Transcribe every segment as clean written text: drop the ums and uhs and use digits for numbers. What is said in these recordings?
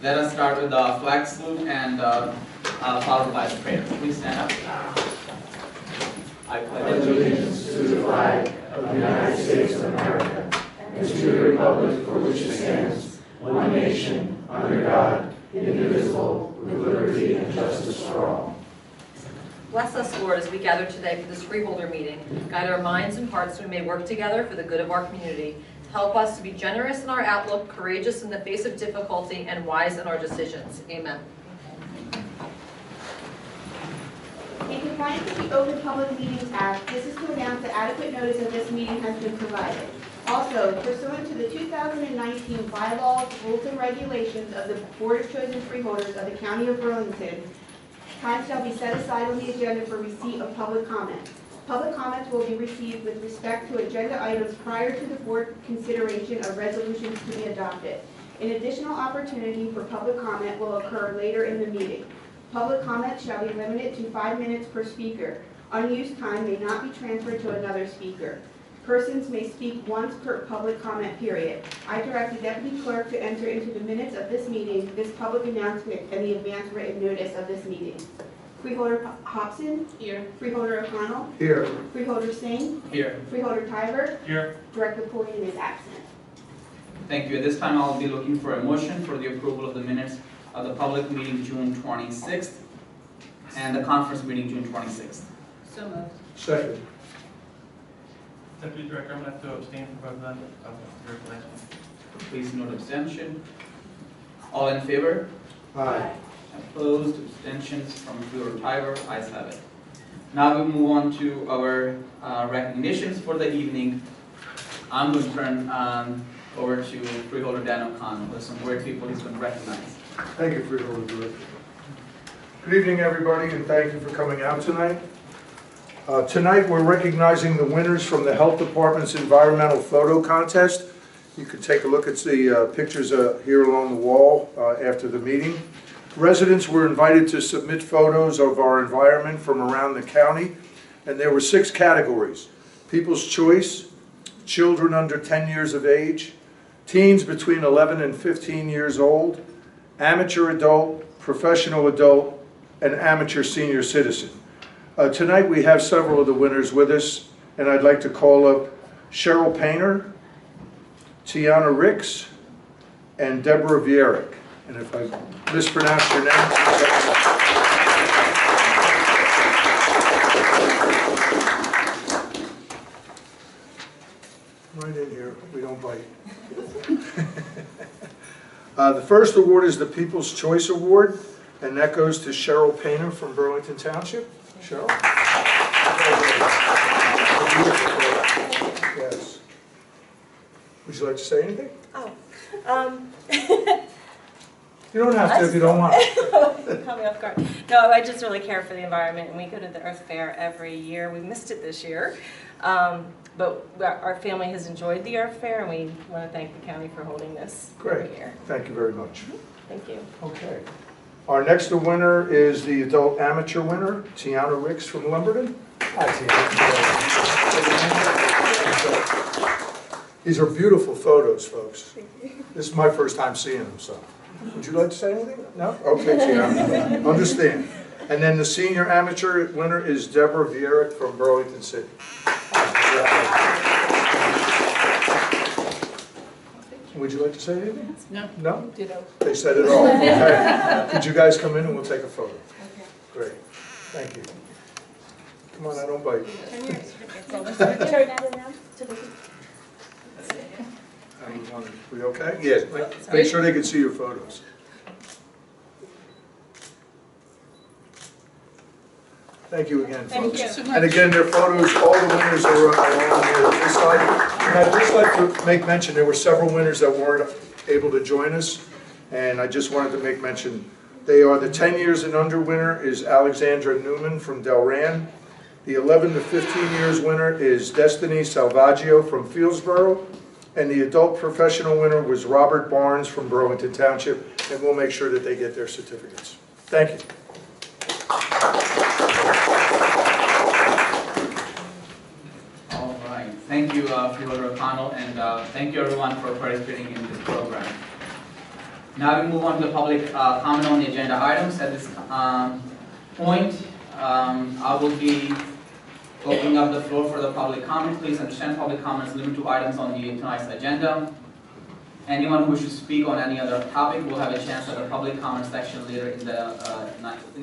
Let us start with the flag salute and followed by the prayer. Please stand up. I pledge allegiance to the flag of the United States of America and to the republic for which it stands, one nation, under God, indivisible, with liberty and justice for all. Bless us, Lord, as we gather today for this Freeholder meeting. Guide our minds and hearts so we may work together for the good of our community. Help us to be generous in our outlook, courageous in the face of difficulty, and wise in our decisions. Amen. In compliance with the Open Public Meetings Act, this is to announce that adequate notice of this meeting has been provided. Also, pursuant to the 2019 bylaws, rules, and regulations of the Board of Chosen Freeholders of the County of Burlington, time shall be set aside on the agenda for receipt of public comment. Public comments will be received with respect to agenda items prior to the board consideration of resolutions to be adopted. An additional opportunity for public comment will occur later in the meeting. Public comments shall be limited to 5 minutes per speaker. Unused time may not be transferred to another speaker. Persons may speak once per public comment period. I direct the Deputy Clerk to enter into the minutes of this meeting this public announcement and the advance written notice of this meeting. Freeholder Hobson? Here. Freeholder O'Connell? Here. Freeholder Singh? Here. Freeholder Tyver? Here. Director Pulliam is absent. Thank you. At this time, I'll be looking for a motion for the approval of the minutes of the public meeting June 26th and the conference meeting June 26th. So moved. Second. Deputy Director, I'm going to have to abstain from both of your last one. Please note abstention. All in favor? Aye. Opposed, abstentions from Freeholder Tyver, ayes have it. Now we move on to our recognitions for the evening. I'm going to turn over to Freeholder Dan O'Connell. There's some great people he's going to recognize. Thank you, Freeholder Director. Good evening, everybody, and thank you for coming out tonight. Tonight we're recognizing the winners from the Health Department's Environmental Photo Contest. You can take a look at the pictures here along the wall after the meeting. Residents were invited to submit photos of our environment from around the county, and there were 6 categories: People's Choice, children under 10 years of age, teens between 11 and 15 years old, amateur adult, professional adult, and amateur senior citizen. Tonight we have several of the winners with us, and I'd like to call up Cheryl Painter, Tiana Ricks, and Deborah Vierick. And if I mispronounced your name, right in here, we don't bite. The first award is the People's Choice Award, and that goes to Cheryl Painter from Burlington Township. Cheryl? Yes. Would you like to say anything? Oh, You don't have to if you don't want. you caught me off guard. No, I just really care for the environment, and we go to the Earth Fair every year. We missed it this year, but our family has enjoyed the Earth Fair, and we want to thank the county for holding this every year. Thank you very much. Thank you. Okay. Our next winner is the adult amateur winner, Tiana Ricks from Lumberton. Hi, Tiana. These are beautiful photos, folks. This is my first time seeing them, so. Would you like to say anything? No? Okay, Tiana. Understand. And then the senior amateur winner is Deborah Vierick from Burlington City. Would you like to say anything? No. No? Ditto. They said it all. Okay. Could you guys come in and we'll take a photo? Okay. Great. Thank you. Come on, I don't bite. We okay? Yes. Make sure they can see your photos. Thank you again, folks. And again, their photos, all the winners are on here on this side. And I'd just like to make mention, there were several winners that weren't able to join us, and I just wanted to make mention. They are the 10 years and under winner is Alexandra Newman from Delran. The 11 to 15 years winner is Destiny Salvaggio from Fieldsboro. And the adult professional winner was Robert Barnes from Burlington Township, and we'll make sure that they get their certificates. Thank you. All right. Thank you, Freeholder O'Connell, and thank you everyone for participating in this program. Now we move on to the public comment on the agenda items. At this point, I will be opening up the floor for the public comment. Please understand public comments limited to items on tonight's agenda. Anyone who wishes to speak on any other topic will have a chance at the public comment section later in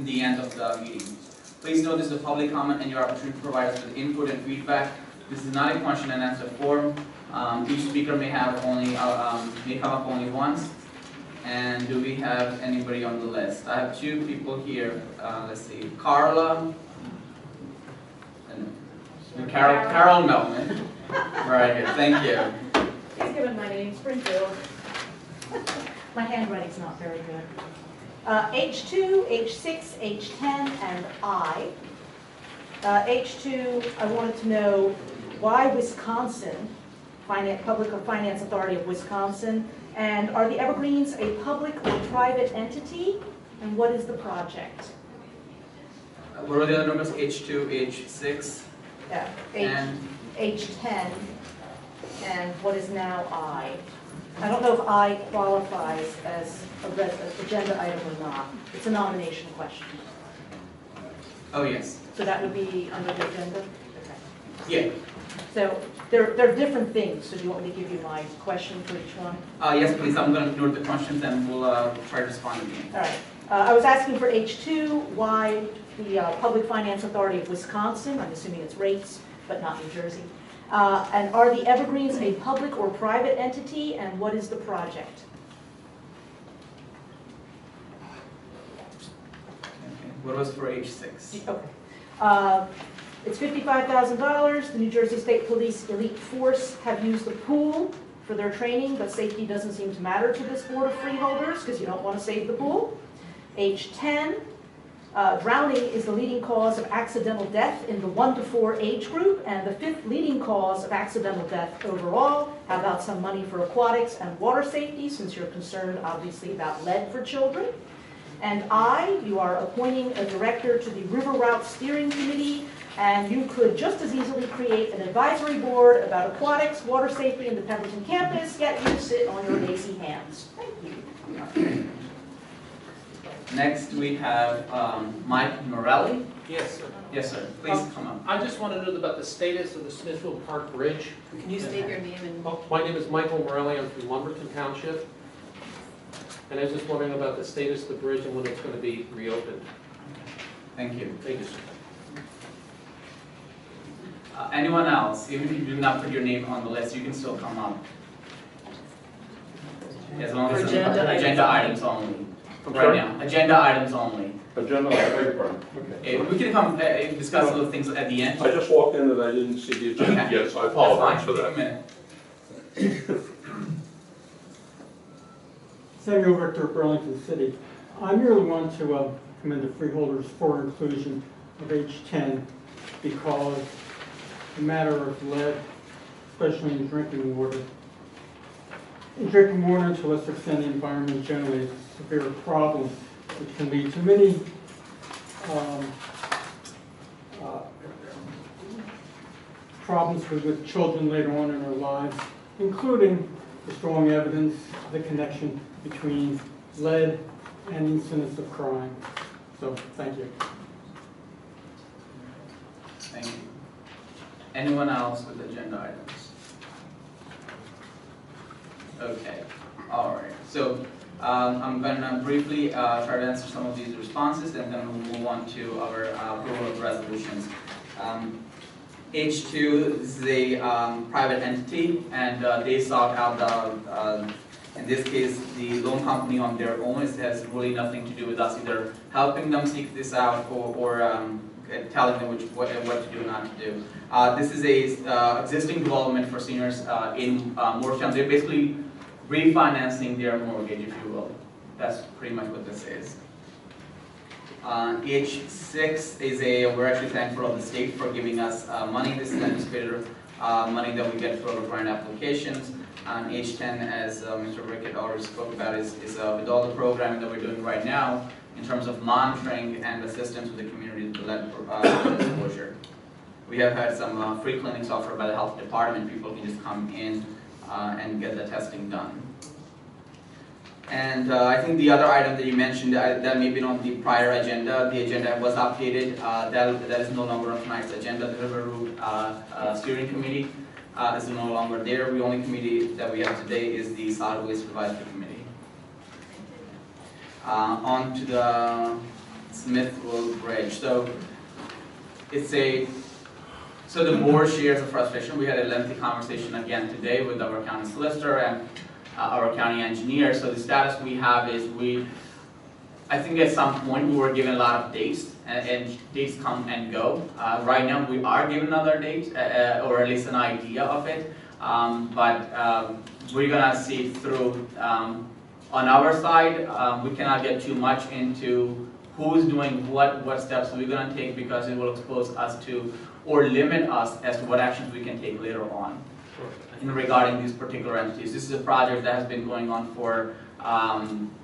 the end of the meeting. Please note this is a public comment and your opportunity to provide us with input and feedback. This is not a question and answer forum. Each speaker may have only may come up only once. And do we have anybody on the list? I have two people here. Let's see, Carla and Carol Melman. Right here. Thank you. Please give it my name, Springfield. My handwriting's not very good. H2, H6, H10, and I. H2, I wanted to know why Wisconsin, Public Finance Authority of Wisconsin, and are the Evergreens a public or private entity, and what is the project? What are the other numbers? H2, H6, Yeah, and H10, and what is now I? I don't know if I qualifies as an agenda item or not. It's a nomination question. oh yes, So that would be under the agenda? Okay. yeah. So they're different things, so do you want me to give you my question for each one? Yes, please. I'm going to note the questions and we'll try to respond again. All right. I was asking for H2, why the Public Finance Authority of Wisconsin, I'm assuming it's rates, but not New Jersey. And are the Evergreens a public or private entity, and what is the project? Okay. What was for H6? Okay. It's $55,000. The New Jersey State Police Elite Force have used the pool for their training, but safety doesn't seem to matter to this board of freeholders because you don't want to save the pool. H10, drowning is the leading cause of accidental death in the 1 to 4 age group and the 5th leading cause of accidental death overall. How about some money for aquatics and water safety, since you're concerned obviously about lead for children? And you are appointing a director to the River Route Steering Committee, and you could just as easily create an advisory board about aquatics, water safety in the Pemberton campus, yet you sit on your lazy hands. Thank you. Next we have Mike Morelli. Yes, sir. Yes, sir. Please come up. I just want to know about the status of the Smithville Park Bridge. Can you state your name and? My name is Michael Morelli. I'm from Lumberton Township. And I was just wondering about the status of the bridge and when it's going to be reopened. Thank you. Thank you, sir. Anyone else? Even if you do not put your name on the list, you can still come up. As long as it's agenda items only. Right now, agenda items only. Agenda, I beg your pardon. Okay. We can come discuss those things at the end. I just walked in and I didn't see the agenda yet, so I apologize for that. Samuel Richter, Burlington City. I merely want to commend the freeholders for inclusion of H10 because the matter of lead, especially in drinking water. In drinking water, to a lesser extent, the environment generally is a severe problem, which can lead to many problems with children later on in our lives, including the strong evidence of the connection between lead and incidents of crime. So, thank you. Thank you. Anyone else with agenda items? Okay, all right. So I'm going to briefly try to answer some of these responses, and then we'll move on to our approval of resolutions. H2 is a private entity, and they sought out in this case, the loan company on their own. It has really nothing to do with us either helping them seek this out or telling them what to do and not to do. This is a existing development for seniors in Morristown. They're basically refinancing their mortgage, if you will. That's pretty much what this is. H6 is we're actually thankful of the state for giving us money. This is anticipated money that we get for our grant applications. And H10, as Mr. Rickett already spoke about, is with all the programming that we're doing right now in terms of monitoring and assistance with the community with lead exposure. We have had some free clinics offered by the health department. People can just come in and get the testing done. And I think the other item that you mentioned that may be on the prior agenda, the agenda was updated. That is no longer on tonight's agenda. The River Route Steering Committee is no longer there. The only committee that we have today is the Solid Waste Advisory Committee. On to the Smithville Bridge. So the board shares the frustration. We had a lengthy conversation again today with our county solicitor and our county engineer. So the status we have is I think at some point we were given a lot of dates, and dates come and go. Right now we are given another date, or at least an idea of it, but we're gonna see it through. On our side, we cannot get too much into who's doing what steps we're gonna take, because it will expose us to, or limit us as to what actions we can take later on regarding these particular entities. This is a project that has been going on for,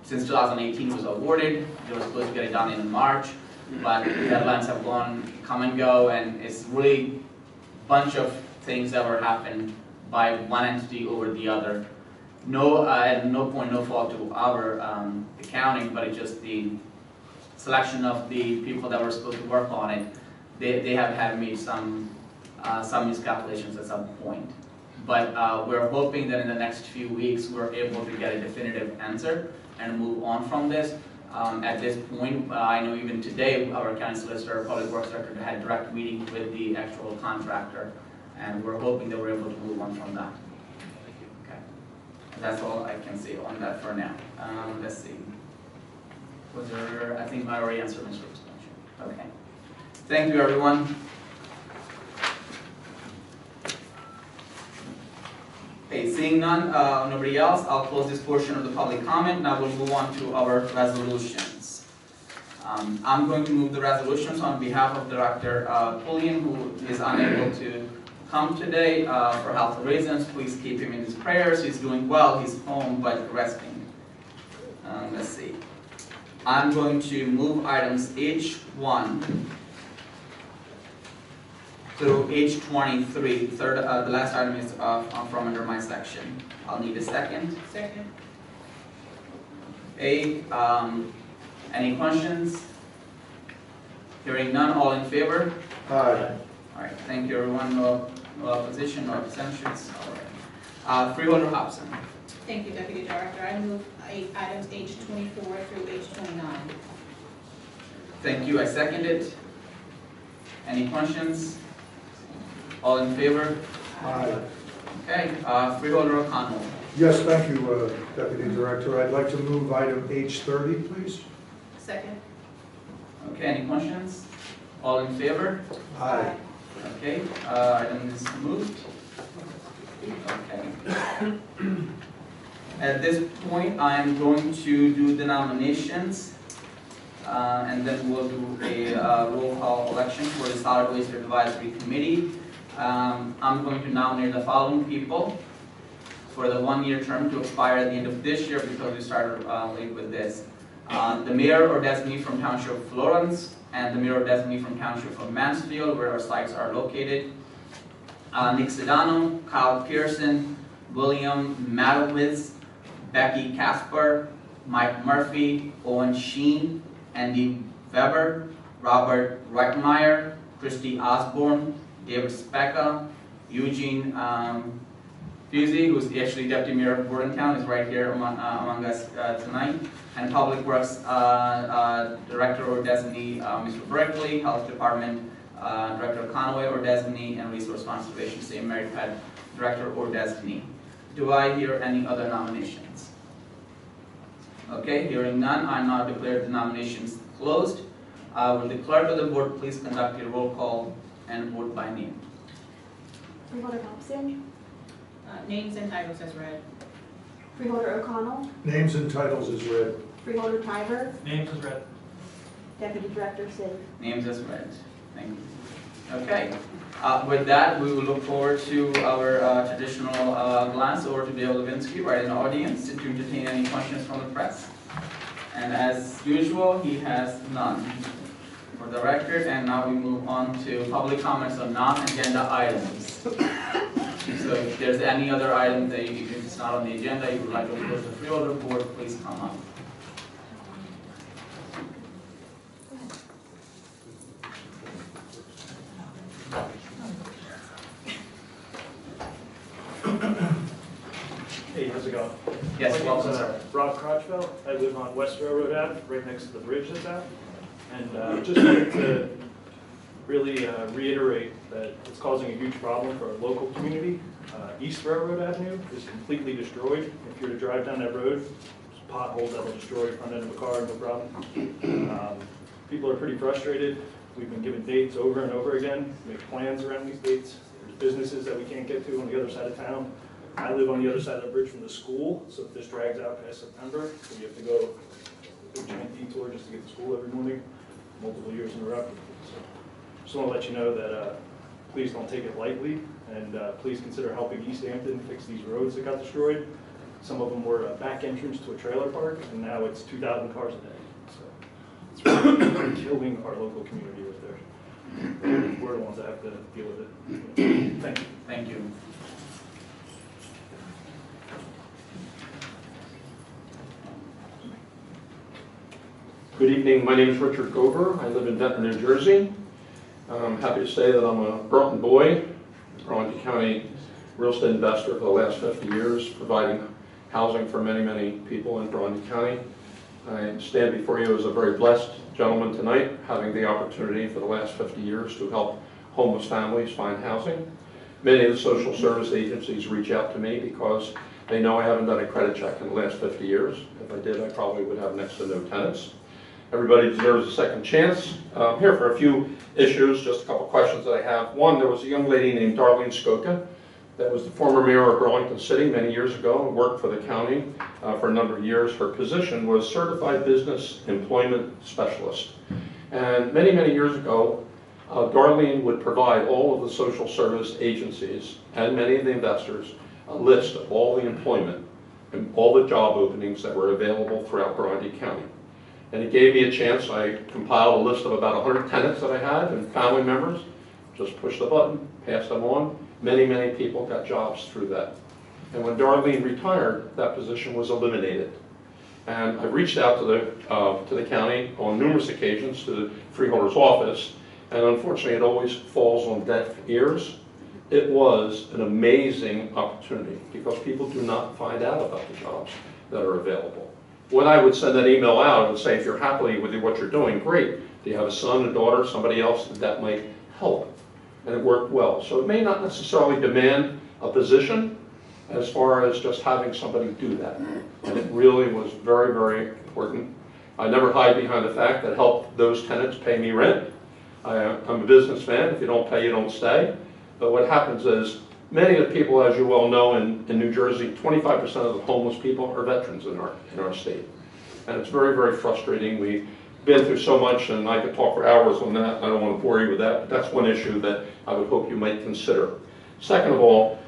since 2018 was awarded. They were supposed to get it done in March, but deadlines have come and go, and it's really a bunch of things that were happened by one entity over the other. At no point, no fault to our accounting, but it's just the selection of the people that were supposed to work on it. They have had made some miscalculations at some point. But we're hoping that in the next few weeks we're able to get a definitive answer and move on from this. At this point, I know even today our county solicitor, public works director had direct meetings with the actual contractor, and we're hoping that we're able to move on from that. Okay, that's all I can say on that for now. Let's see. Was there? I think I already answered Mr. Expansion. Okay. Thank you, everyone. Okay, seeing nobody else, I'll close this portion of the public comment. Now we'll move on to our resolutions. I'm going to move the resolutions on behalf of Director Pulliam, who is unable to come today for health reasons. Please keep him in his prayers. He's doing well. He's home but resting. Let's see. I'm going to move items H1 through H23. The last item is from under my section. I'll need a second. Second. Okay, any questions? Hearing none, all in favor? Aye. All right, thank you everyone. No opposition, no abstentions. All right. Freeholder Hobson. Thank you, Deputy Director. I move items H24 through H29. Thank you, I second it. Any questions? All in favor? Aye. Okay, Freeholder O'Connell. Yes, thank you, Deputy Director. I'd like to move item H30, please. Second. Okay, any questions? All in favor? Aye. Okay, item is moved. Okay. At this point, I'm going to do the nominations, and then we'll do a roll call election for the Solid Waste Advisory Committee. I'm going to nominate the following people for the one-year term to expire at the end of this year, because we started late with this. The mayor or designee from Township of Florence, and the mayor or designee from Township of Mansfield, where our sites are located. Nick Sedano, Kyle Pearson, William Madowitz, Becky Casper, Mike Murphy, Owen Sheen, Andy Weber, Robert Reitmeyer, Christy Osborne, David Specca, Eugene Fusey, who's actually Deputy Mayor of Burlington, is right here among us tonight, and Public Works Director or Designee, Mr. Breckley, Health Department Director Conway or Designee, and Resource Conservation, same Mary Pat Director or Designee. Do I hear any other nominations? Okay, hearing none, I now declare the nominations closed. Will the clerk of the board please conduct a roll call and vote by name? Freeholder Hobson, Names and titles as read. Freeholder O'Connell, Names and titles is read. Freeholder Tiber, Names is read. Deputy Director Sig. Names as read. Thank you. Okay. With that, we will look forward to our traditional glance over to Dale Levinsky, right in the audience, to entertain any questions from the press. And as usual, he has none for the record. And now we move on to public comments on non-agenda items. So if there's any other item that you can just not on the agenda, you would like to approach the Freeholder board, please come up. Hey, how's it going? Yes, My welcome, name's, sir. Rob Crotchfeld. I live on West Railroad Ave, right next to the bridge that's out. And just wanted to really reiterate that it's causing a huge problem for our local community. East Railroad Avenue is completely destroyed. If you were to drive down that road, there's potholes that will destroy the front end of a car, no problem. People are pretty frustrated. We've been given dates over and over again, make plans around these dates. There's businesses that we can't get to on the other side of town. I live on the other side of the bridge from the school, so if this drags out past September, so we have to go a big giant detour just to get to school every morning, multiple years in a row. So just want to let you know that please don't take it lightly, and please consider helping East Hampton fix these roads that got destroyed. Some of them were a back entrance to a trailer park, and now it's 2,000 cars a day. So it's really killing our local community right there. We're the ones that have to deal with it. Thank you. Thank you. Good evening, my name is Richard Gover. I live in Denton, New Jersey. I'm happy to say that I'm a Burlington boy, Burlington County real estate investor for the last 50 years, providing housing for many, many people in Burlington County. I stand before you as a very blessed gentleman tonight, having the opportunity for the last 50 years to help homeless families find housing. Many of the social service agencies reach out to me because they know I haven't done a credit check in the last 50 years. If I did, I probably would have next to no tenants. Everybody deserves a second chance. I'm here for a few issues, just a couple questions that I have. One, there was a young lady named Darlene Skoka that was the former mayor of Burlington City many years ago and worked for the county for a number of years. Her position was Certified Business Employment Specialist. And many, many years ago, Darlene would provide all of the social service agencies and many of the investors a list of all the employment and all the job openings that were available throughout Burlington County. And it gave me a chance. I compiled a list of about 100 tenants that I had and family members. Just push the button, pass them on. Many, many people got jobs through that. And when Darlene retired, that position was eliminated. And I reached out to the county on numerous occasions, to the freeholder's office, and unfortunately it always falls on deaf ears. It was an amazing opportunity because people do not find out about the jobs that are available. When I would send that email out, I would say, if you're happy with what you're doing, great. Do you have a son, a daughter, somebody else that might help? And it worked well. So it may not necessarily demand a position as far as just having somebody do that. And it really was very, very important. I never hide behind the fact that help those tenants pay me rent. I'm a businessman. If you don't pay, you don't stay. But what happens is, many of the people, as you well know, in New Jersey, 25% of the homeless people are veterans in our state. And it's very, very frustrating. We've been through so much, and I could talk for hours on that. I don't want to bore you with that, but that's one issue that I would hope you might consider. Second of all,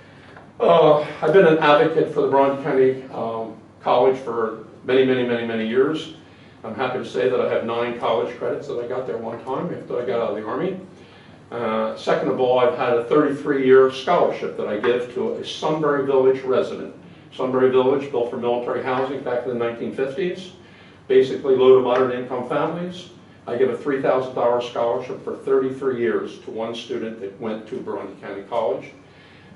I've been an advocate for the Burlington County College for many, many, many, many years. I'm happy to say that I have 9 college credits that I got there one time after I got out of the Army. Second of all, I've had a 33-year scholarship that I give to a Sunbury Village resident. Sunbury Village, built for military housing back in the 1950s, basically low to moderate income families. I give a $3,000 scholarship for 33 years to one student that went to Burlington County College.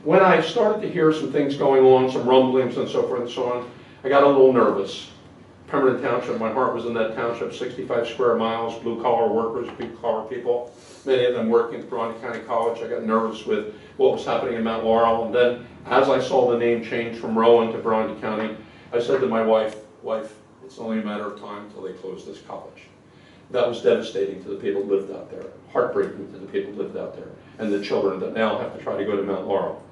When I started to hear some things going on, some rumblings and so forth and so on, I got a little nervous. Lumberton Township, my heart was in that township, 65 square miles, blue-collar workers, blue-collar people, many of them working at Burlington County College. I got nervous with what was happening in Mount Laurel, and then as I saw the name change from Rowan to Burlington County, I said to my wife, it's only a matter of time until they close this college. That was devastating to the people who lived out there, heartbreaking to the people who lived out there, and the children that now have to try to go to Mount Laurel.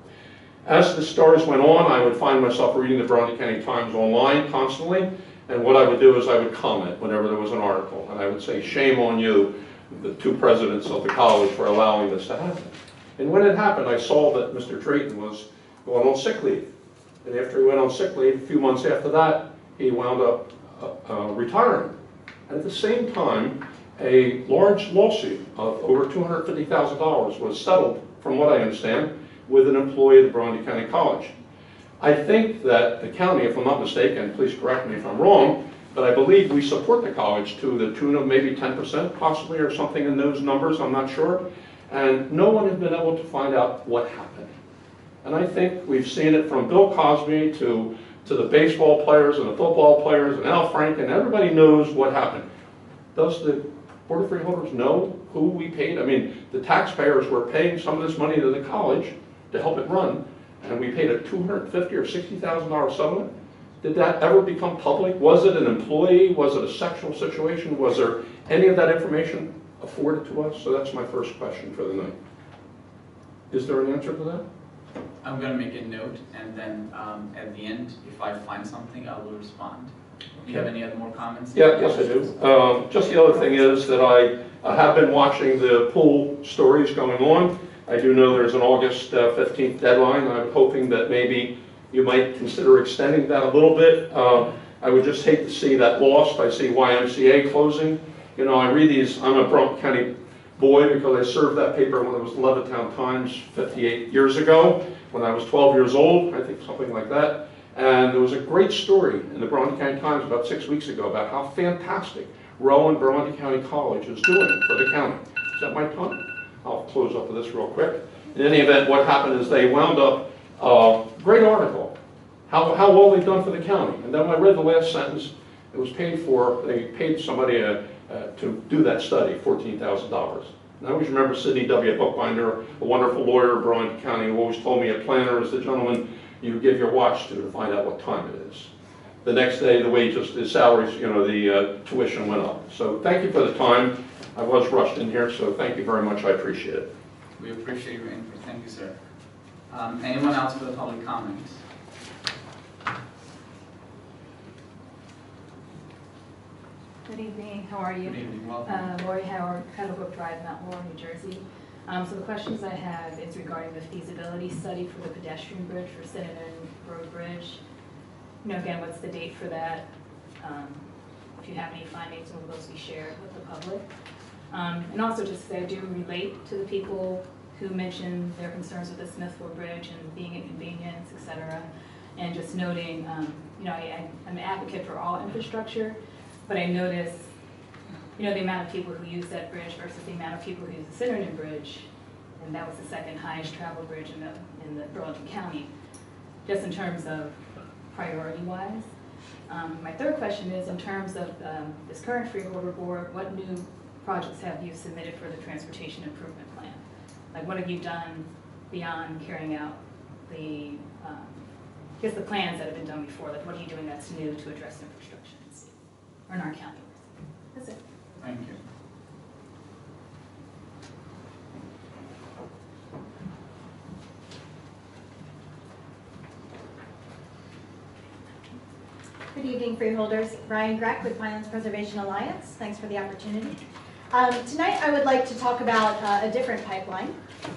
As the stories went on, I would find myself reading the Burlington County Times online constantly, and what I would do is I would comment whenever there was an article, and I would say, shame on you, the 2 presidents of the college, for allowing this to happen. And when it happened, I saw that Mr. Drayton was going on sick leave. And after he went on sick leave, a few months after that, he wound up retiring. And at the same time, a large lawsuit of over $250,000 was settled, from what I understand, with an employee at the Burlington County College. I think that the county, if I'm not mistaken, please correct me if I'm wrong, but I believe we support the college to the tune of maybe 10% possibly, or something in those numbers, I'm not sure. And no one has been able to find out what happened. And I think we've seen it from Bill Cosby to the baseball players and the football players and Al Franken. Everybody knows what happened. Does the Board of Freeholders know who we paid? I mean, the taxpayers were paying some of this money to the college to help it run, and we paid a $250,000 or $60,000 settlement. Did that ever become public? Was it an employee? Was it a sexual situation? Was there any of that information afforded to us? So that's my first question for the night. Is there an answer to that? I'm going to make a note, and then at the end, if I find something, I will respond. Do you have any other more comments? Yeah, yes I do. Just the other thing is that I have been watching the pool stories going on. I do know there's an August 15th deadline. I'm hoping that maybe you might consider extending that a little bit. I would just hate to see that lost. I see YMCA closing. You know, I read these, I'm a Burlington County boy because I served that paper when it was Levittown Times 58 years ago, when I was 12 years old, I think something like that. And there was a great story in the Burlington County Times about 6 weeks ago about how fantastic Rowan Burlington County College is doing for the county. Is that my time? I'll close up with this real quick. In any event, what happened is they wound up, great article, how well they've done for the county. And then when I read the last sentence, it was paid for, they paid somebody to do that study, $14,000. And I always remember Sidney W. Bookbinder, a wonderful lawyer in Burlington County, who always told me a planner is the gentleman you give your watch to find out what time it is. The next day, the wages, the salaries, you know, the tuition went up. So thank you for the time. I was rushed in here, so thank you very much. I appreciate it. We appreciate your input. Thank you, sir. Anyone else for the public comments? Good evening, how are you? Good evening, welcome. Lori Howard, Kettlebrook Drive, Mount Laurel, New Jersey. So the questions I have is regarding the feasibility study for the pedestrian bridge for Cinnamon Road Bridge. You know, again, what's the date for that? If you have any findings, will those be shared with the public? And also just to say, I do relate to the people who mentioned their concerns with the Smithville Bridge and being inconvenience, et cetera. And just noting, you know, I'm an advocate for all infrastructure, but I notice, you know, the amount of people who use that bridge versus the amount of people who use the Cinnamon Bridge, and that was the second highest traveled bridge in the Burlington County, just in terms of priority-wise. My third question is, in terms of this current Freeholder Board, what new projects have you submitted for the Transportation Improvement Plan? Like, what have you done beyond carrying out the, I guess the plans that have been done before? Like, what are you doing that's new to address infrastructure in the city, or in our county? That's it. Thank you. Good evening, Freeholders. Brian Greck with Violence Preservation Alliance. Thanks for the opportunity. Tonight I would like to talk about a different pipeline,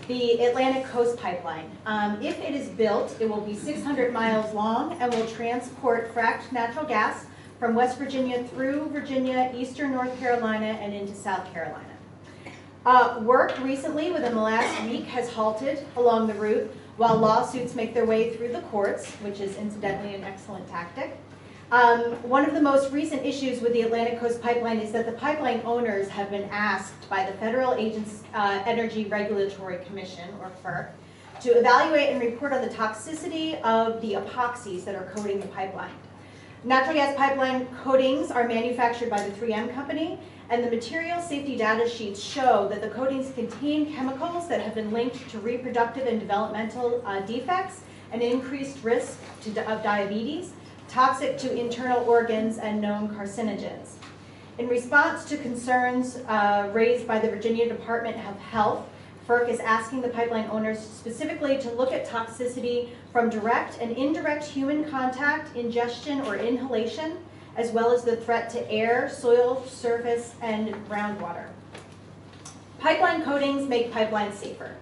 the Atlantic Coast Pipeline. If it is built, it will be 600 miles long and will transport fracked natural gas from West Virginia through Virginia, eastern North Carolina, and into South Carolina. Work recently, within the last week, has halted along the route while lawsuits make their way through the courts, which is incidentally an excellent tactic. One of the most recent issues with the Atlantic Coast Pipeline is that the pipeline owners have been asked by the Federal Energy Regulatory Commission, or FERC, to evaluate and report on the toxicity of the epoxies that are coating the pipeline. Natural gas pipeline coatings are manufactured by the 3M company, and the material safety data sheets show that the coatings contain chemicals that have been linked to reproductive and developmental defects and increased risk of diabetes, toxic to internal organs, and known carcinogens. In response to concerns raised by the Virginia Department of Health, FERC is asking the pipeline owners specifically to look at toxicity from direct and indirect human contact, ingestion, or inhalation, as well as the threat to air, soil, surface, and groundwater. Pipeline coatings make pipelines safer.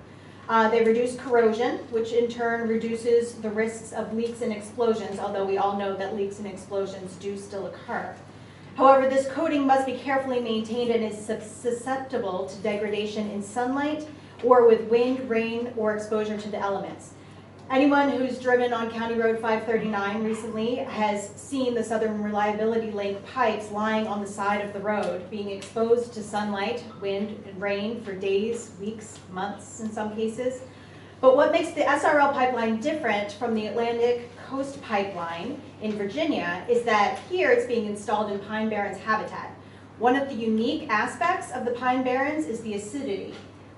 They reduce corrosion, which in turn reduces the risks of leaks and explosions, although we all know that leaks and explosions do still occur. However, this coating must be carefully maintained and is susceptible to degradation in sunlight or with wind, rain, or exposure to the elements. Anyone who's driven on County Road 539 recently has seen the Southern Reliability Link pipes lying on the side of the road, being exposed to sunlight, wind, and rain for days, weeks, months in some cases. But what makes the SRL pipeline different from the Atlantic Coast Pipeline in Virginia is that here it's being installed in Pine Barrens habitat. One of the unique aspects of the Pine Barrens is the acidity.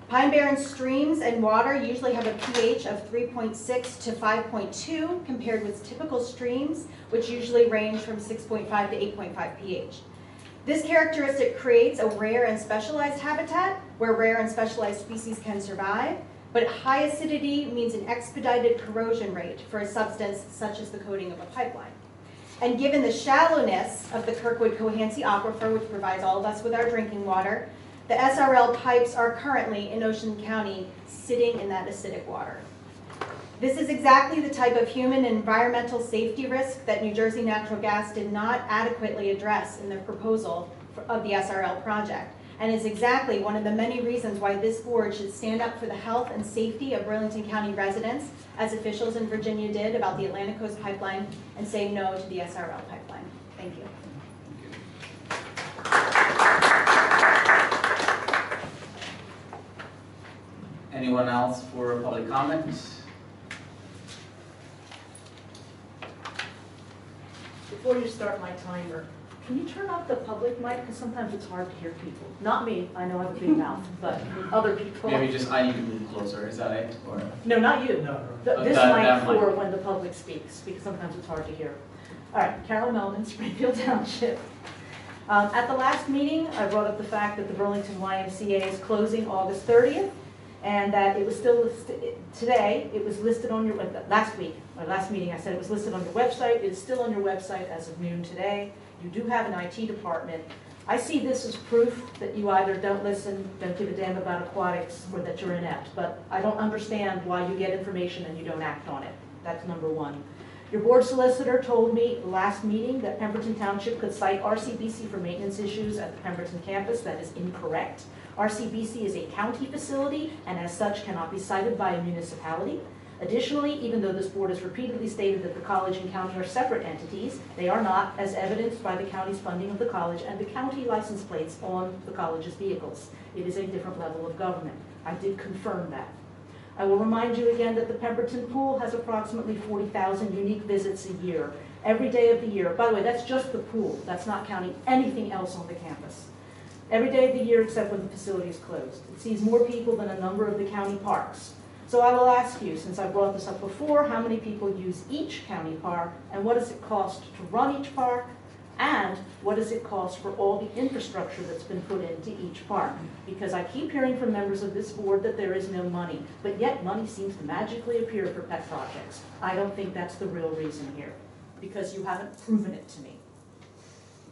Pine Barrens streams and water usually have a pH of 3.6 to 5.2 compared with typical streams, which usually range from 6.5 to 8.5 pH. This characteristic creates a rare and specialized habitat where rare and specialized species can survive, but high acidity means an expedited corrosion rate for a substance such as the coating of a pipeline. And given the shallowness of the Kirkwood-Cohansey aquifer, which provides all of us with our drinking water, the SRL pipes are currently in Ocean County sitting in that acidic water. This is exactly the type of human and environmental safety risk that New Jersey Natural Gas did not adequately address in their proposal of the SRL project, and is exactly one of the many reasons why this board should stand up for the health and safety of Burlington County residents, as officials in Virginia did about the Atlantic Coast Pipeline, and say no to the SRL pipeline. Thank you. Anyone else for public comments? Before you start my timer, can you turn off the public mic? Because sometimes it's hard to hear people. Not me, I know I have a big mouth, but other people. Maybe just I need to move closer, is that it? Or? No, not you. No. This that mic for mic. when the public speaks, because sometimes it's hard to hear. All right, Carol Melman, Smithville Township. At the last meeting, I brought up the fact that the Burlington Ymca is closing August 30th, and that it was still today, it was listed on your, last meeting I said it was listed on your website. It is still on your website as of noon today. You do have an IT department. I see this as proof that you either don't listen, don't give a damn about aquatics, or that you're inept, but I don't understand why you get information and you don't act on it. That's number one. Your board solicitor told me last meeting that Pemberton Township could cite RCBC for maintenance issues at the Pemberton campus. That is incorrect. RCBC is a county facility and as such cannot be cited by a municipality. Additionally, even though this board has repeatedly stated that the college and county are separate entities, they are not, as evidenced by the county's funding of the college and the county license plates on the college's vehicles. It is a different level of government. I did confirm that. I will remind you again that the Pemberton pool has approximately 40,000 unique visits a year, every day of the year. By the way, that's just the pool. That's not counting anything else on the campus. Every day of the year except when the facility is closed. It sees more people than a number of the county parks. So I will ask you, since I brought this up before, how many people use each county park, and what does it cost to run each park, and what does it cost for all the infrastructure that's been put into each park? Because I keep hearing from members of this board that there is no money, but yet money seems to magically appear for pet projects. I don't think that's the real reason here, because you haven't proven it to me.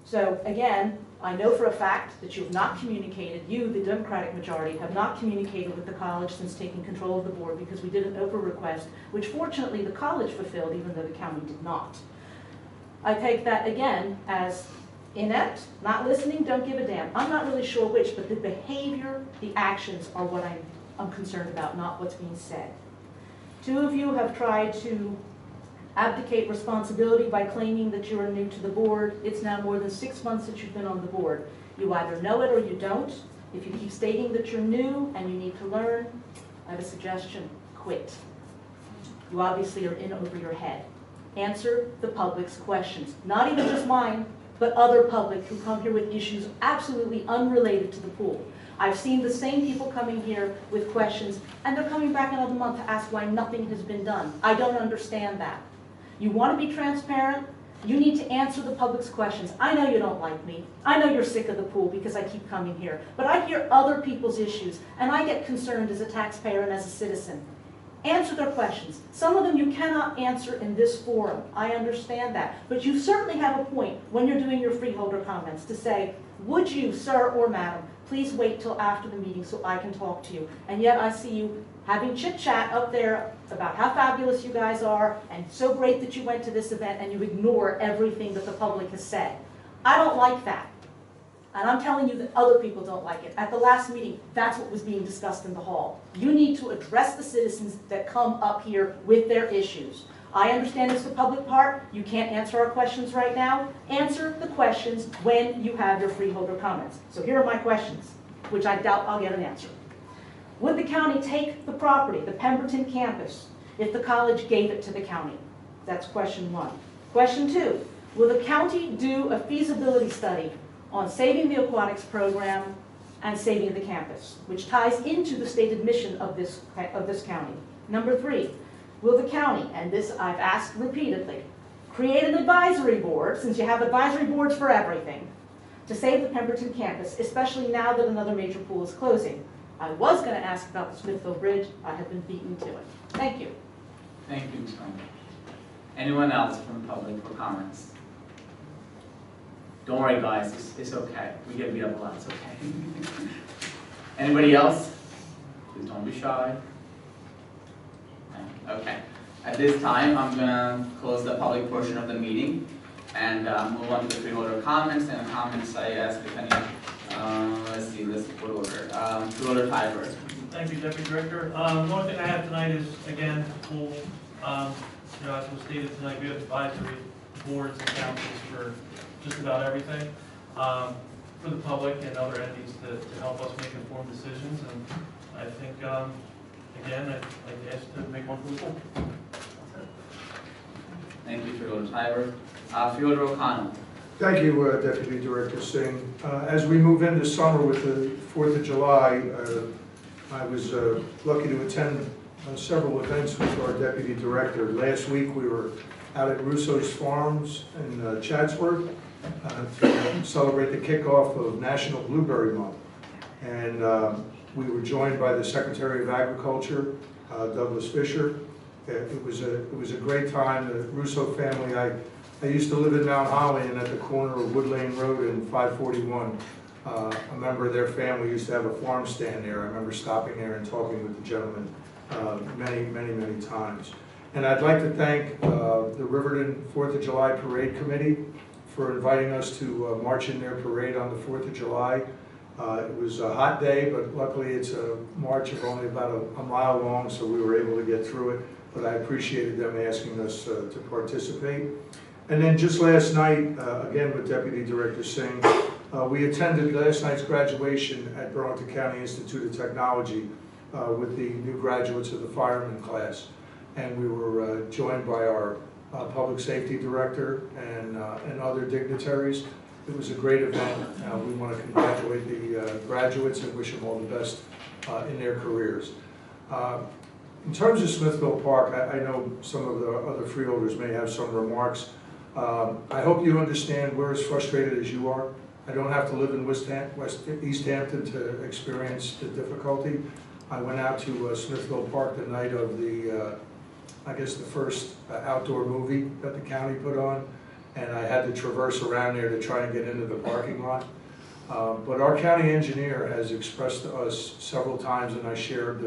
So again, I know for a fact that you have not communicated, you, the Democratic majority, have not communicated with the college since taking control of the board, because we did an Oprah request, which fortunately the college fulfilled even though the county did not. I take that again as inept, not listening, don't give a damn. I'm not really sure which, but the behavior, the actions are what I'm concerned about, not what's being said. Two of you have tried to abdicate responsibility by claiming that you are new to the board. It's now more than 6 months that you've been on the board. You either know it or you don't. If you keep stating that you're new and you need to learn, I have a suggestion: quit. You obviously are in over your head. Answer the public's questions. Not even just mine, but other public who come here with issues absolutely unrelated to the pool. I've seen the same people coming here with questions, and they're coming back another month to ask why nothing has been done. I don't understand that. You want to be transparent, you need to answer the public's questions. I know you don't like me. I know you're sick of the pool because I keep coming here. But I hear other people's issues, and I get concerned as a taxpayer and as a citizen. Answer their questions. Some of them you cannot answer in this forum. I understand that. But you certainly have a point when you're doing your freeholder comments to say, would you, sir or madam, please wait till after the meeting so I can talk to you. And yet I see you having chit-chat up there about how fabulous you guys are and so great that you went to this event, and you ignore everything that the public has said. I don't like that. And I'm telling you that other people don't like it. At the last meeting, that's what was being discussed in the hall. You need to address the citizens that come up here with their issues. I understand it's the public part. You can't answer our questions right now. Answer the questions when you have your freeholder comments. So here are my questions, which I doubt I'll get an answer. Would the county take the property, the Pemberton campus, if the college gave it to the county? That's question one. Question two, will the county do a feasibility study on saving the aquatics program and saving the campus, which ties into the stated mission of this county? Number three, will the county, and this I've asked repeatedly, create an advisory board, since you have advisory boards for everything, to save the Pemberton campus, especially now that another major pool is closing? I was going to ask about the Smithville Bridge. I have been beaten to it. Thank you. Thank you, Ms. Ryan. Anyone else from the public for comments? Don't worry, guys. It's okay. We get beat up a lot. It's okay. Anybody else? Please don't be shy. Okay. At this time, I'm going to close the public portion of the meeting and move on to the freeholder comments. And comments, I ask if any. Let's see. Let's put order. Freeholder Tiber. Thank you, Deputy Director. The only thing I have tonight is, again, pool. As was stated tonight, we have advisory boards and councils for just about everything for the public and other entities to help us make informed decisions. And I think, again, I'd ask to make one for the pool. Thank you, Freeholder Tiber. Freeholder O'Connell. Thank you, Deputy Director Singh. As we move into summer with the 4th of July, I was lucky to attend several events with our Deputy Director. Last week we were out at Russo's Farms in Chatsworth to celebrate the kickoff of National Blueberry Month. And we were joined by the Secretary of Agriculture, Douglas Fisher. It was a great time. The Russo family, I used to live in Mount Holly, and at the corner of Wood Lane Road and 541, a member of their family used to have a farm stand there. I remember stopping there and talking with the gentleman many times. And I'd like to thank the Riverton 4th of July Parade Committee for inviting us to march in their parade on the 4th of July. It was a hot day, but luckily it's a march of only about a mile long, so we were able to get through it. But I appreciated them asking us to participate. And then just last night, again with Deputy Director Singh, we attended last night's graduation at Burlington County Institute of Technology with the new graduates of the fireman class. And we were joined by our public safety director and other dignitaries. It was a great event. We want to congratulate the graduates and wish them all the best in their careers. In terms of Smithville Park, I know some of the other freeholders may have some remarks. I hope you understand we're as frustrated as you are. I don't have to live in East Hampton to experience the difficulty. I went out to Smithville Park the night of the, I guess the first outdoor movie that the county put on, and I had to traverse around there to try and get into the parking lot. But our county engineer has expressed to us several times, and I shared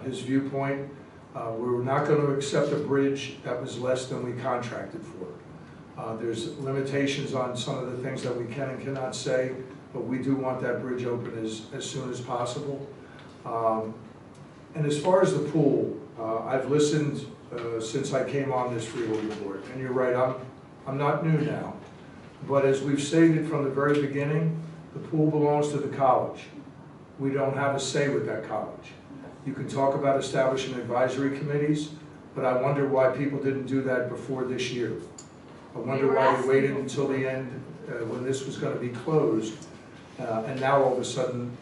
his viewpoint. We were not going to accept a bridge that was less than we contracted for. There's limitations on some of the things that we can and cannot say, but we do want that bridge open as soon as possible. And as far as the pool, I've listened since I came on this freeholder board, and you're right, I'm not new now. But as we've stated from the very beginning, the pool belongs to the college. We don't have a say with that college. You can talk about establishing advisory committees, but I wonder why people didn't do that before this year. I wonder why they waited until the end when this was going to be closed, and now all of a sudden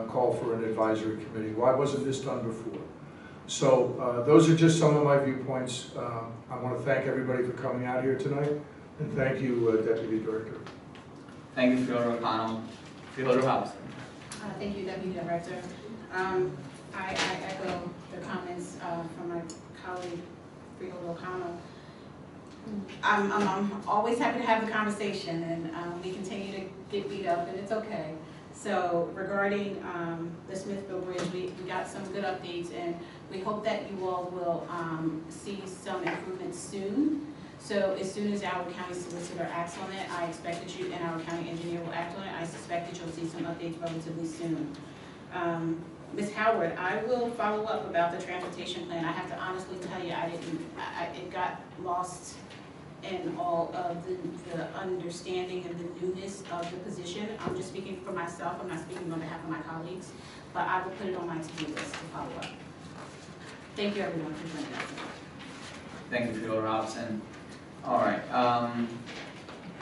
call for an advisory committee. Why wasn't this done before? So those are just some of my viewpoints. I want to thank everybody for coming out here tonight, and thank you, Deputy Director. Thank you, Freeholder O'Connell. Freeholder Hobson. Thank you, Deputy Director. I echo the comments from my colleague, Freeholder O'Connell. I'm always happy to have the conversation, and we continue to get beat up, and it's okay. So regarding the Smithville Bridge, we got some good updates, and we hope that you all will see some improvements soon. So as soon as our county solicitor acts on it, I expect that you and our county engineer will act on it. I suspect expect that you'll see some updates relatively soon. Ms. Howard, I will follow up about the transportation plan. I have to honestly tell you, it got lost in all of the understanding and the newness of the position. I'm just speaking for myself, I'm not speaking on behalf of my colleagues, but I will put it on my to-do list to follow up. Thank you everyone for joining us. Thank you, Freeholder Hobson. All right.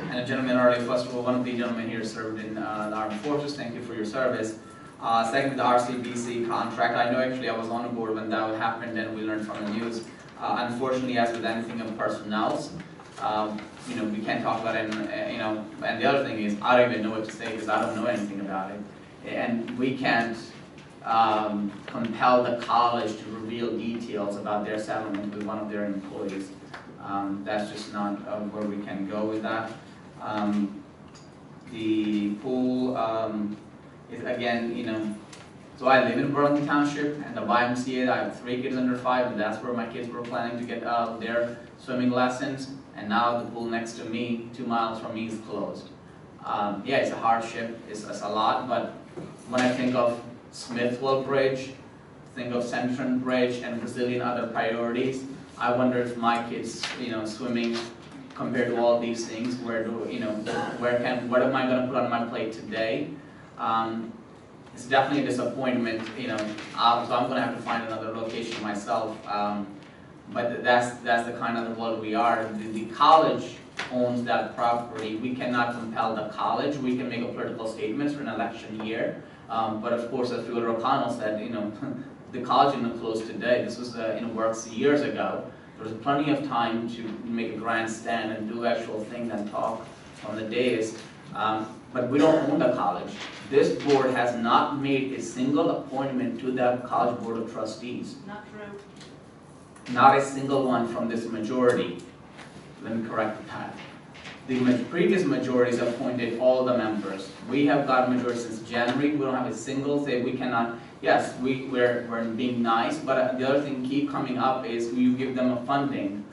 And a gentleman already, first of all, one of the gentlemen here served in the Armed Forces. Thank you for your service. Second, the RCBC contract. I know actually I was on the board when that happened and we learned from the news. Unfortunately, as with anything of personnel, we can't talk about it, and the other thing is, I don't even know what to say because I don't know anything about it. And we can't compel the college to reveal details about their settlement with one of their employees. That's just not where we can go with that. The pool is, again, so I live in Burlington Township, and the YMCA, I have 3 kids under 5, and that's where my kids were planning to get their swimming lessons, and now the pool next to me, 2 miles from me, is closed. Yeah, it's a hardship, it's a lot, but when I think of Smithville Bridge, think of Central Bridge, and Brazilian other priorities, I wonder if my kids, swimming compared to all these things, what am I going to put on my plate today? It's definitely a disappointment, so I'm going to have to find another location myself. But that's the kind of the world we are. The college owns that property. We cannot compel the college. We can make a political statement for an election year. But of course, as Freeholder O'Connell said, the college isn't closed today. This was in works years ago. There was plenty of time to make a grandstand and do actual things and talk on the days. But we don't own the college. This board has not made a single appointment to that college board of trustees. Not true. Not a single one from this majority. Let me correct that. The previous majorities appointed all the members. We have got a majority since January. We don't have a single say we cannot. Yes, we're being nice, but the other thing keep coming up is you give them a funding.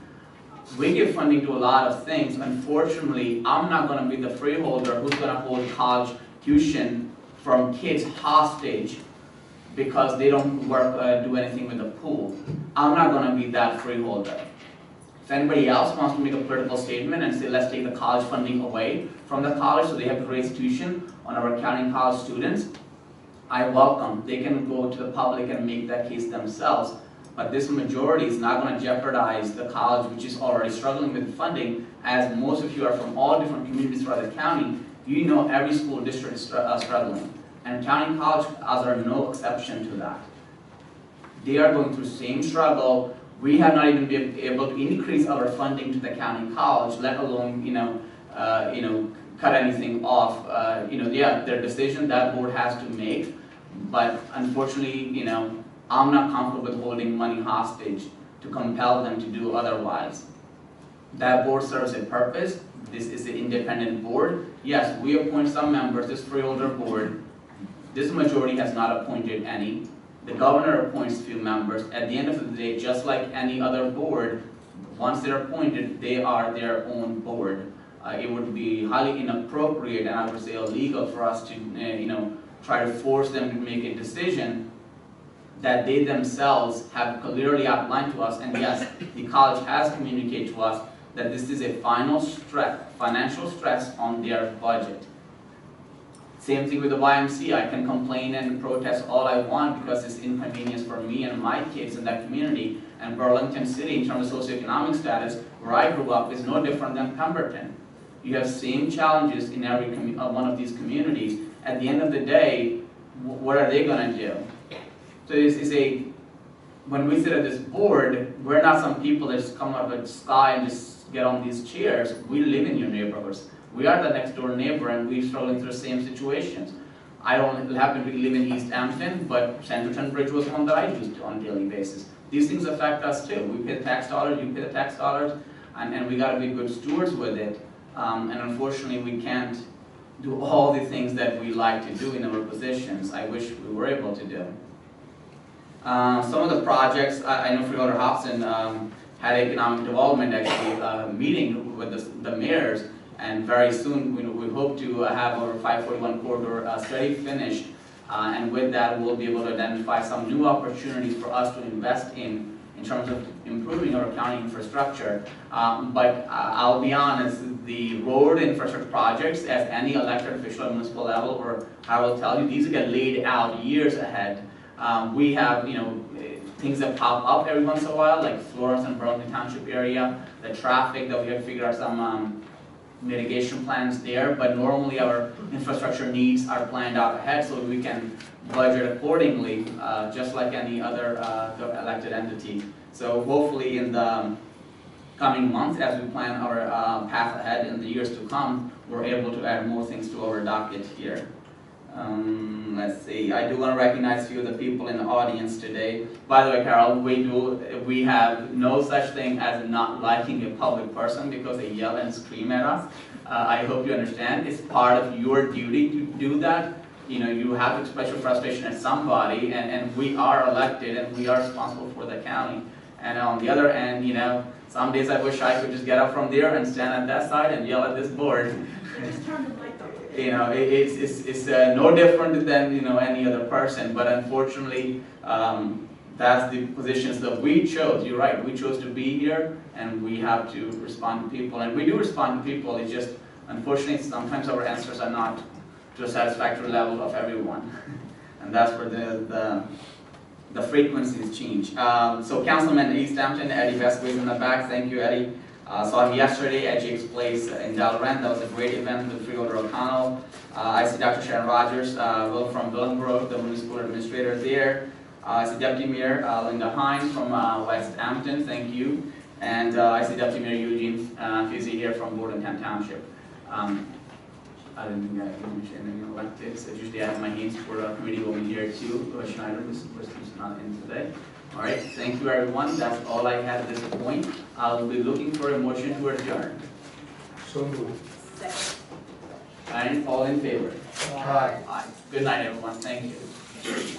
We give funding to a lot of things. Unfortunately, I'm not going to be the freeholder who's going to hold college tuition from kids hostage because they don't do anything with the pool. I'm not going to be that freeholder. If anybody else wants to make a political statement and say, let's take the college funding away from the college so they have to raise tuition on our county college students, I welcome. They can go to the public and make that case themselves. But this majority is not going to jeopardize the college, which is already struggling with funding, as most of you are from all different communities throughout the county. You know every school district is struggling. And county colleges are no exception to that. They are going through the same struggle. We have not even been able to increase our funding to the county college, let alone, cut anything off. Yeah, their decision that board has to make. But unfortunately, I'm not comfortable with holding money hostage to compel them to do otherwise. That board serves a purpose. This is an independent board. Yes, we appoint some members, this freeholder board. This majority has not appointed any. The governor appoints few members. At the end of the day, just like any other board, once they're appointed, they are their own board. It would be highly inappropriate and I would say illegal for us to, try to force them to make a decision that they themselves have clearly outlined to us. And yes, the college has communicated to us that this is a financial stress on their budget. Same thing with the YMCA. I can complain and protest all I want because it's inconvenience for me and my kids in that community. And Burlington City, in terms of socioeconomic status, where I grew up, is no different than Pemberton. You have same challenges in every one of these communities. At the end of the day, what are they going to do? So when we sit at this board, we're not some people that just come out of the sky and just get on these chairs. We live in your neighborhoods. We are the next door neighbor and we're struggling through the same situations. I don't happen to live in East Hampton, but Centerton Bridge was one that I used on a daily basis. These things affect us too. We pay the tax dollars, you pay the tax dollars, and we got to be good stewards with it. And unfortunately, we can't do all the things that we like to do in our positions. I wish we were able to do. Some of the projects, I know Freeholder Hobson had economic development actually meeting with the mayors, And very soon, we hope to have our 541 corridor study finished. And with that, we'll be able to identify some new opportunities for us to invest in terms of improving our county infrastructure. But I'll be honest, the road infrastructure projects, as any elected official at municipal level, or I will tell you, these get laid out years ahead. We have, things that pop up every once in a while, like Florence and Burlington Township area, the traffic that we have to figure out some mitigation plans there, but normally our infrastructure needs are planned out ahead so we can budget accordingly, just like any other elected entity. So hopefully in the coming months, as we plan our path ahead in the years to come, we're able to add more things to our docket here. Let's see, I do want to recognize a few of the people in the audience today. By the way, Carol, we have no such thing as not liking a public person because they yell and scream at us. I hope you understand. It's part of your duty to do that. You have to express your frustration at somebody, and we are elected and we are responsible for the county. And on the other end, some days I wish I could just get up from there and stand at that side and yell at this board. Just turn the mic up. It's no different than any other person, but unfortunately that's the positions that we chose. You're right, we chose to be here, and we have to respond to people, and we do respond to people. It's just unfortunately sometimes our answers are not to a satisfactory level of everyone, and that's where the frequencies change. So Councilman East Hampton, Eddie Vesquez in the back. Thank you, Eddie. Saw him yesterday at Jake's Place in Delran. That was a great event with Freeholder O'Connell. I see Dr. Sharon Rogers, from Willenbrook, the municipal administrator there. I see Deputy Mayor Linda Hine from West Hampton. Thank you. And I see Deputy Mayor Eugene Fizzi here from Burlington Township. I didn't think I mentioned any elected. So usually I have my hands for a committee woman here too. Schneider, who's not in today. All right, thank you everyone. That's all I had at this point. I'll be looking for a motion to adjourn. So moved. And all in favor? Aye. Aye. Good night everyone. Thank you.